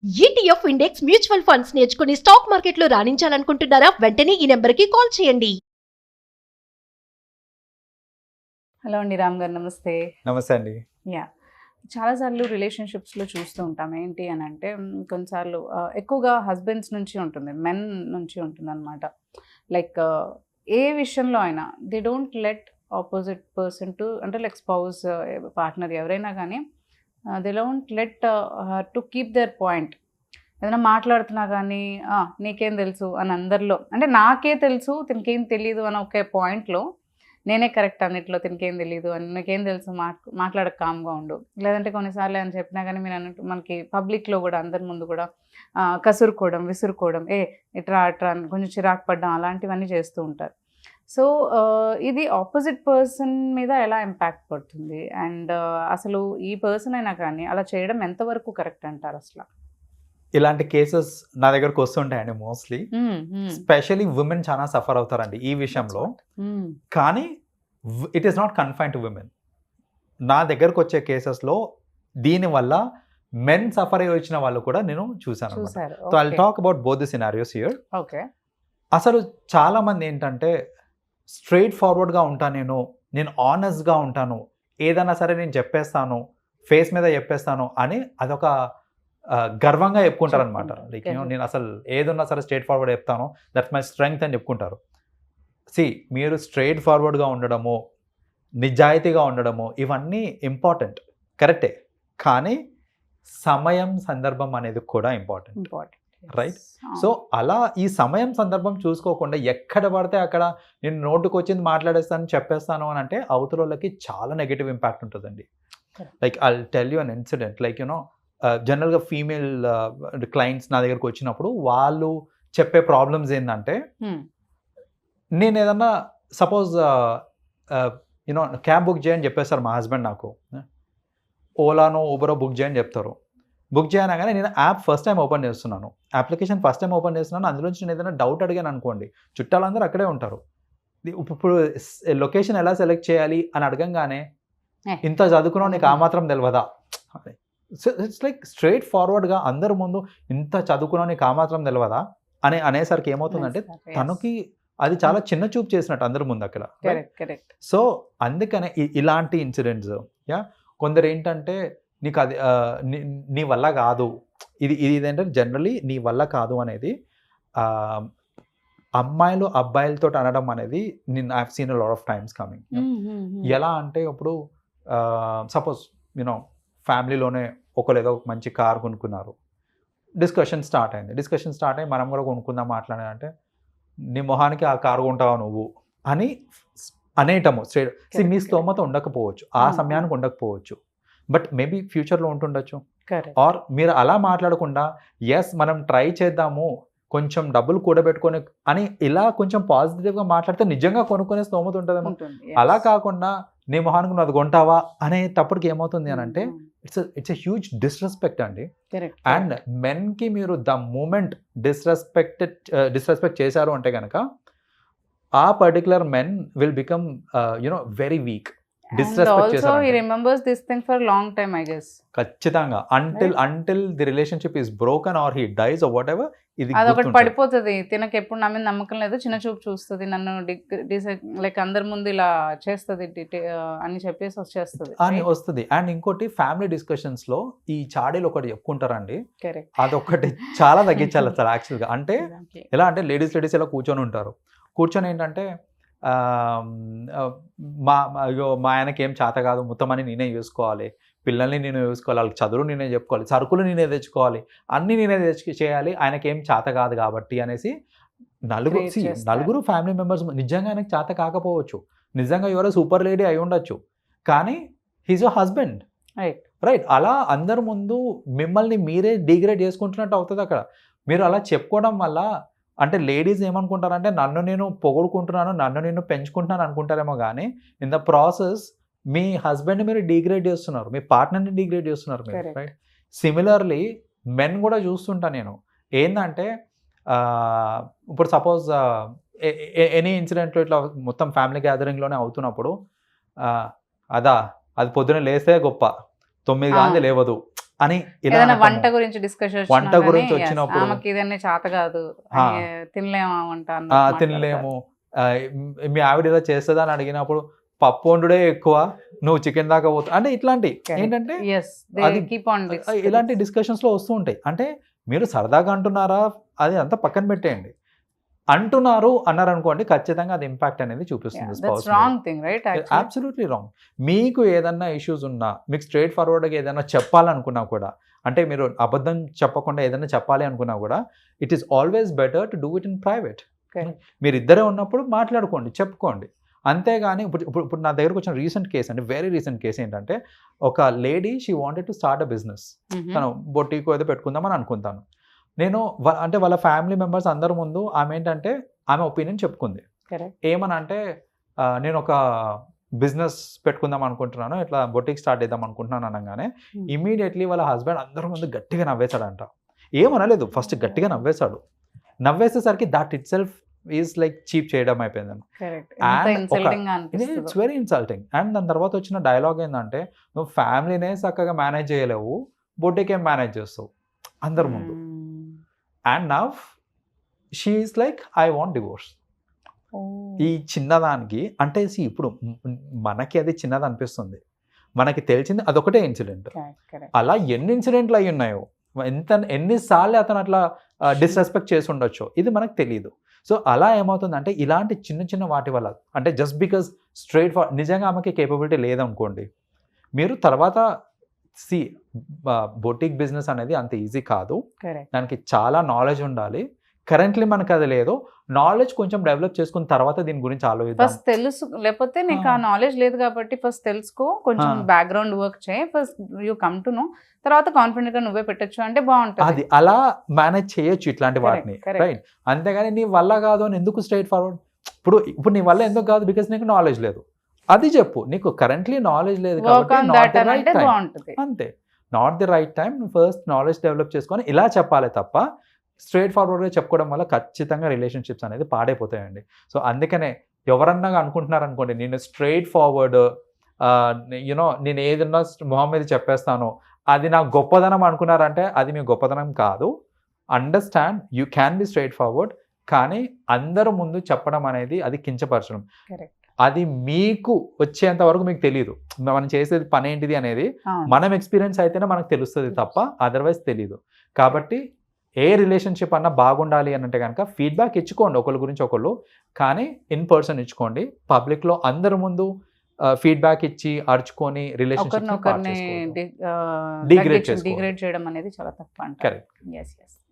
ETF index mutual funds నేర్చుకుని stock మార్కెట్లో రాణించాలనుకుంటున్నారా? వెంటనే ఈ నెంబర్కి కాల్ చేయండి. హలో అండి, రామ్ గారు నమస్తే. నమస్తే అండి. చాలాసార్లు రిలేషన్షిప్స్లో చూస్తూ ఉంటాం. ఏంటి అని అంటే కొన్నిసార్లు ఎక్కువగా హస్బెండ్స్ నుంచి ఉంటుంది, మెన్ నుంచి ఉంటుంది అనమాట. లైక్ ఏ విషయంలో అయినా they don't let opposite person to, అంటే లైక్ స్పౌస్, పార్ట్నర్ ఎవరైనా కానీ they don't led to keep there point. ఏదైనా మాట్లాడుతున్నా కానీ నీకేం తెలుసు అని అందరిలో, అంటే నాకే తెలుసు తినకేం తెలియదు అని ఒకే పాయింట్లో నేనే కరెక్ట్ అన్నిట్లో, తినకేం తెలియదు అని, నీకేం తెలుసు మాట్లాడక కామ్గా ఉండు. లేదంటే కొన్నిసార్లు అని చెప్పినా కానీ మీరు అన్నట్టు మనకి పబ్లిక్లో కూడా అందరి ముందు కూడా కసురుకోవడం, విసురుకోవడం, ఇట్రా అట్రా అని కొంచెం చిరాకు పడ్డం, అలాంటివన్నీ చేస్తూ ఉంటారు. సో ఇది ఆపోజిట్ పర్సన్ మీద ఎలా ఇంపాక్ట్ పడుతుంది? అండ్ అసలు ఈ పర్సన్ అయినా కానీ అలా చేయడం ఎంతవరకు కరెక్ట్ అంటారు అసలు? ఇలాంటి కేసెస్ నా దగ్గరకు వస్తుంటాయండి మోస్ట్లీ. స్పెషలీ ఉమెన్ చాలా సఫర్ అవుతారండి ఈ విషయంలో. కానీ it is not confine to women. నా దగ్గరకు వచ్చే కేసెస్లో దీనివల్ల మెన్ సఫర్ అయ్యి వచ్చిన వాళ్ళు కూడా నేను చూశాను. So I talk about both the scenarios here. Okay. అసలు చాలా మంది ఏంటంటే స్ట్రైట్ ఫార్వర్డ్గా ఉంటాను, నేను ఆనెస్ట్గా ఉంటాను, ఏదైనా సరే నేను చెప్పేస్తాను, ఫేస్ మీద చెప్పేస్తాను అని అదొక గర్వంగా చెప్పుకుంటారు అనమాట. లైక్ నేను అసలు ఏదున్నా సరే స్ట్రైట్ ఫార్వర్డ్ చెప్తాను, దట్స్ మై స్ట్రెంగ్త్ అని చెప్పుకుంటారు. మీరు స్ట్రైట్ ఫార్వర్డ్గా ఉండడము, నిజాయితీగా ఉండడము ఇవన్నీ ఇంపార్టెంట్, కరెక్టే. కానీ సమయం, సందర్భం అనేది కూడా ఇంపార్టెంట్, రైట్? సో అలా ఈ సమయం సందర్భం చూసుకోకుండా ఎక్కడ పడితే అక్కడ నేను నోటుకు వచ్చింది మాట్లాడేస్తాను, చెప్పేస్తాను అని అంటే అవతల వాళ్ళకి చాలా నెగిటివ్ ఇంపాక్ట్ ఉంటుందండి. Like I tell you an incident. Like జనరల్గా ఫీమేల్ క్లయింట్స్ నా దగ్గరకు వచ్చినప్పుడు వాళ్ళు చెప్పే ప్రాబ్లమ్స్ ఏంటంటే, నేను ఏదన్నా సపోజ్ క్యాబ్ బుక్ చేయని చెప్పేస్తారు మా హస్బెండ్ నాకు, ఓలానో ఊబరో బుక్ చేయని చెప్తారు. బుక్ చేయనగానే నేను యాప్ ఫస్ట్ టైం ఓపెన్ చేస్తున్నాను, అప్లికేషన్ ఫస్ట్ టైం ఓపెన్ చేస్తున్నాను, అందులోంచి నేను ఏదైనా డౌట్ అడిగాను అనుకోండి, చుట్టాలందరూ అక్కడే ఉంటారు. ఇప్పుడు లొకేషన్ ఎలా సెలెక్ట్ చేయాలి అని అడగంగానే, ఇంత చదువుకున్నావు నీకు ఆ మాత్రం తెలియదా? సో ఇట్స్ లైక్ స్ట్రైట్ ఫార్వర్డ్గా అందరి ముందు ఇంత చదువుకున్నావు నీకు ఆ మాత్రం తెలియదా అని అనేసరికి ఏమవుతుందంటే తనకి అది చాలా చిన్న చూపు చేసినట్టు అందరి ముందు అక్కడ. సో అందుకనే ఇలాంటి ఇన్సిడెంట్స్ కొందరు ఏంటంటే నీకు అది నీ వల్ల కాదు, ఇది ఏంటంటే జనరలీ నీ వల్ల కాదు అనేది అమ్మాయిలు అబ్బాయిలతో అనడం అనేది నేను I have seen a lot of times coming. ఎలా అంటే ఇప్పుడు సపోజ్ ఫ్యామిలీలోనే ఒకరు ఏదో మంచి కార్ కొనుక్కున్నారు, డిస్కషన్ స్టార్ట్ అయ్యి మనం కూడా కొనుక్కుందాం మాట్లాడాలంటే, నీ మొహానికి ఆ కారు కొంటావా నువ్వు అని అనేయటము స్ట్రైట్. మీ స్తోమత ఉండకపోవచ్చు, ఆ సమయానికి ఉండకపోవచ్చు, బట్ మేబీ ఫ్యూచర్లో ఉంటుండొచ్చు. ఆర్ మీరు అలా మాట్లాడకుండా ఎస్ మనం ట్రై చేద్దాము, కొంచెం డబ్బులు కూడబెట్టుకొని అని ఇలా కొంచెం పాజిటివ్గా మాట్లాడితే నిజంగా కొనుక్కునే స్తోమత ఉంటుందేమో. అలా కాకుండా నీ మొహానికి నువ్వు అది కొంటావా అనేటప్పటికి ఏమవుతుంది అని అంటే ఇట్స్ ఎ హ్యూజ్ డిస్రెస్పెక్ట్ అండి. అండ్ మెన్కి మీరు ద మూమెంట్ డిస్రెస్పెక్ట్ చేశారు అంటే కనుక ఆ particular men will become very weak. ఖచ్చితంగా until the relationship is broken or he dies or whatever, ఇది అదొకటి పడిపోతుంది. తినకు ఎప్పుడు నా మీద నమ్మకం లేదు, చిన్న చూపు చూస్తుంది, నన్ను లైక్ అందరి ముందు ఇలా చేస్తుంది అని చెప్పేసి వస్తుంది. అండ్ ఇంకోటి ఫ్యామిలీ డిస్కషన్స్ లో ఈ చాడీలు ఒకటి చెప్పుకుంటారండి, అదొకటి చాలా తగ్గించాలి అసలు యాక్చువల్గా. అంటే ఎలా అంటే లేడీస్ ఇలా కూర్చొని ఏంటంటే మా ఆయనకి ఏం చేత కాదు, మొత్తం అని నేనే చూసుకోవాలి, పిల్లల్ని నేనే చూసుకోవాలి, వాళ్ళకి చదువులు నేనే చెప్పుకోవాలి, సరుకులు నేనే తెచ్చుకోవాలి, అన్నీ నేనే చేయాలి, ఆయనకి ఏం చేత కాదు కాబట్టి అనేసి నలుగురు ఫ్యామిలీ మెంబర్స్ నిజంగా ఆయనకి చేత కాకపోవచ్చు, నిజంగా ఎవరో సూపర్ లేడీ అయి ఉండొచ్చు, కానీ హీజ్ యువర్ హస్బెండ్, రైట్? అలా అందరి ముందు మిమ్మల్ని మీరే డిగ్రేడ్ చేసుకుంటున్నట్టు అవుతుంది అక్కడ. మీరు అలా చెప్పుకోవడం వల్ల అంటే లేడీస్ ఏమనుకుంటారంటే నన్ను నేను పొగుడుకుంటున్నాను, నన్ను నేను పెంచుకుంటున్నాను అనుకుంటారేమో, కానీ ఇన్ ద ప్రాసెస్ మీ హస్బెండ్ని మీరు డిగ్రేడ్ చేస్తున్నారు, మీ పార్ట్నర్ని డిగ్రేడ్ చేస్తున్నారు మీరు, రైట్? సిమిలర్లీ మెన్ కూడా చూస్తుంటా నేను. ఏంటంటే ఇప్పుడు సపోజ్ ఎనీ ఇన్సిడెంట్లో ఇట్లా మొత్తం ఫ్యామిలీ గ్యాదరింగ్లోనే అవుతున్నప్పుడు అది పొద్దున లేస్తే గొప్ప, 9 గాంధీ లేవదు, అని ఇలా ఏదైనా అనటము. వంట గురించి డిస్కషన్ వంట గురించి వచ్చినప్పుడు ఆమెకి ఇదన్నీ చేత కాదు, ఆ. తినలేమా వంట ఆ, అన్నట్టు తినలేము, మీ ఆవిడ ఇలా చేస్తుందా అని అడిగినప్పుడు పప్పు వండుడే ఎక్కువ, నువ్వు చికెన్ దాకా పోతా అంటే ఇట్లాంటి Correct. ఏంటంటే Yes, they అది keep on ఇలాంటి డిస్కషన్స్ లో వస్తూ ఉంటాయి. అంటే మీరు సరదాగా అంటున్నారా అది అంతా పక్కన పెట్టేయండి, అంటున్నారు అన్నారు అనుకోండి ఖచ్చితంగా అది ఇంపాక్ట్ అనేది చూపిస్తుంది that's spouse wrong మీద. thing, right? Absolutely wrong. మీకు ఏదన్నా ఇష్యూస్ ఉన్నా, మీకు స్ట్రైట్ ఫార్వర్డ్గా ఏదైనా చెప్పాలనుకున్నా కూడా, అంటే మీరు అబద్ధం చెప్పకుండా ఏదైనా చెప్పాలి అనుకున్నా కూడా, it is always better to do it in private. Correct. మీరు ఇద్దరే ఉన్నప్పుడు మాట్లాడుకోండి, చెప్పుకోండి. అంతేగాని ఇప్పుడు నా దగ్గరకు వచ్చిన రీసెంట్ కేసు అంటే వెరీ రీసెంట్ కేసు ఏంటంటే, ఒక lady she wanted to start a business. తను బొటీకో ఏదో పెట్టుకుందామని అనుకుంటాను నేను. అంటే వాళ్ళ ఫ్యామిలీ మెంబర్స్ అందరి ముందు ఆమె ఏంటంటే ఆమె ఒపీనియన్ చెప్పుకుంది. Correct. ఏమని అంటే నేను ఒక బిజినెస్ పెట్టుకుందాం అనుకుంటున్నాను, ఇట్లా బొటిక్ స్టార్ట్ చేద్దాం అనుకుంటున్నాను అనగానే ఇమీడియట్లీ వాళ్ళ హస్బెండ్ అందరి ముందు గట్టిగా నవ్వేశాడంట. ఏమనలేదు, ఫస్ట్ గట్టిగా నవ్వేశాడు. నవ్వేసేసరికి that itself is like cheap చేయడం అయిపోయింది. Correct. And ఎంత insulting గా అనిపిస్తుందో. It's very insulting. అండ్ దాని తర్వాత వచ్చిన డైలాగ్ ఏంటంటే, నువ్వు ఫ్యామిలీనే చక్కగా మేనేజ్ చేయలేవు, బొటిక్ ఏం మేనేజ్ చేస్తావు అందరి ముందు. And now she is like I want divorce. ఈ చిన్నదానికి అంటే ఇప్పుడు మనకి అది చిన్నది అనిపిస్తుంది, మనకి తెలిసింది అదొకటే ఇన్సిడెంట్. అలా ఎన్ని ఇన్సిడెంట్లు అయి ఉన్నాయో, ఎన్నిసార్లు అతను అట్లా డిస్రెస్పెక్ట్ చేసి ఉండొచ్చో ఇది మనకు తెలియదు. సో అలా ఏమవుతుందంటే ఇలాంటి చిన్న చిన్న వాటి వల్ల, అంటే జస్ట్ బికాస్ స్ట్రైట్ ఫార్వర్డ్ నిజంగా ఆమెకి కేపబిలిటీ లేదనుకోండి, మీరు తర్వాత బొటిక్ బిజినెస్ అనేది అంత ఈజీ కాదు, దానికి చాలా నాలెడ్జ్ ఉండాలి. కరెంట్లీ మనకు అది లేదు, నాలెడ్జ్ కొంచెం డెవలప్ చేసుకున్న తర్వాత దీని గురించి ఆలోచిద్దాం. ఫస్ట్ తెలుసు, లేకపోతే నీకు ఆ నాలెడ్జ్ లేదు కాబట్టి ఫస్ట్ తెలుసుకో, కొంచెం బ్యాక్గ్రౌండ్ వర్క్ చేయి, first you come to know, తర్వాత కాన్ఫిడెంట్ గా నువ్వే పెట్టచ్చు అంటే బాగుంటుంది. అది అలా మేనేజ్ చేయొచ్చు ఇట్లాంటి వాటిని, correct. రైట్? అంతేగాని నీ వల్ల కాదు అని ఎందుకు స్ట్రైట్ ఫార్వర్డ్. ఇప్పుడు నీ వల్ల ఎందుకు కాదు, బికాస్ నీకు నాలెడ్జ్ లేదు, అది చెప్పు. నీకు కరెంట్లీ నాలెడ్జ్ లేదు కాబట్టి అంతే, not the right time. First knowledge develop చేసుకొని ఇలా చెప్పాలి తప్ప స్ట్రైట్ ఫార్వర్డ్గా చెప్పుకోవడం వల్ల ఖచ్చితంగా రిలేషన్షిప్స్ అనేది పాడైపోతాయండి. సో అందుకనే ఎవరన్నా అనుకుంటున్నారు అనుకోండి, నేను స్ట్రైట్ ఫార్వర్డ్ యూనో నేను ఏదన్నా మొహం మీద చెప్పేస్తాను అది నా గొప్పదనం అనుకున్నారంటే అది మీ గొప్పదనం కాదు. Understand, you can be straight forward, కానీ అందరూ ముందు చెప్పడం అనేది అది కించపరచడం. అది మీకు వచ్చేంత వరకు మీకు తెలియదు మనం చేసేది పని ఏంటిది అనేది. మనం ఎక్స్పీరియన్స్ అయితేనే మనకు తెలుస్తుంది తప్ప అదర్వైజ్ తెలియదు. కాబట్టి ఏ రిలేషన్షిప్ అన్నా బాగుండాలి అని అంటే కనుక ఫీడ్బ్యాక్ ఇచ్చుకోండి ఒకళ్ళ గురించి ఒకళ్ళు, కానీ ఇన్ పర్సన్ ఇచ్చుకోండి. పబ్లిక్లో అందరి ముందు ఫీడ్బ్యాక్ ఇచ్చి అరుచుకొని రిలేషన్షిప్ డిగ్రేడ్ చేయడం అనేది చాలా తప్పు అంట. Correct.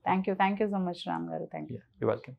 Thank you so much Ram garu. Thank you. You welcome.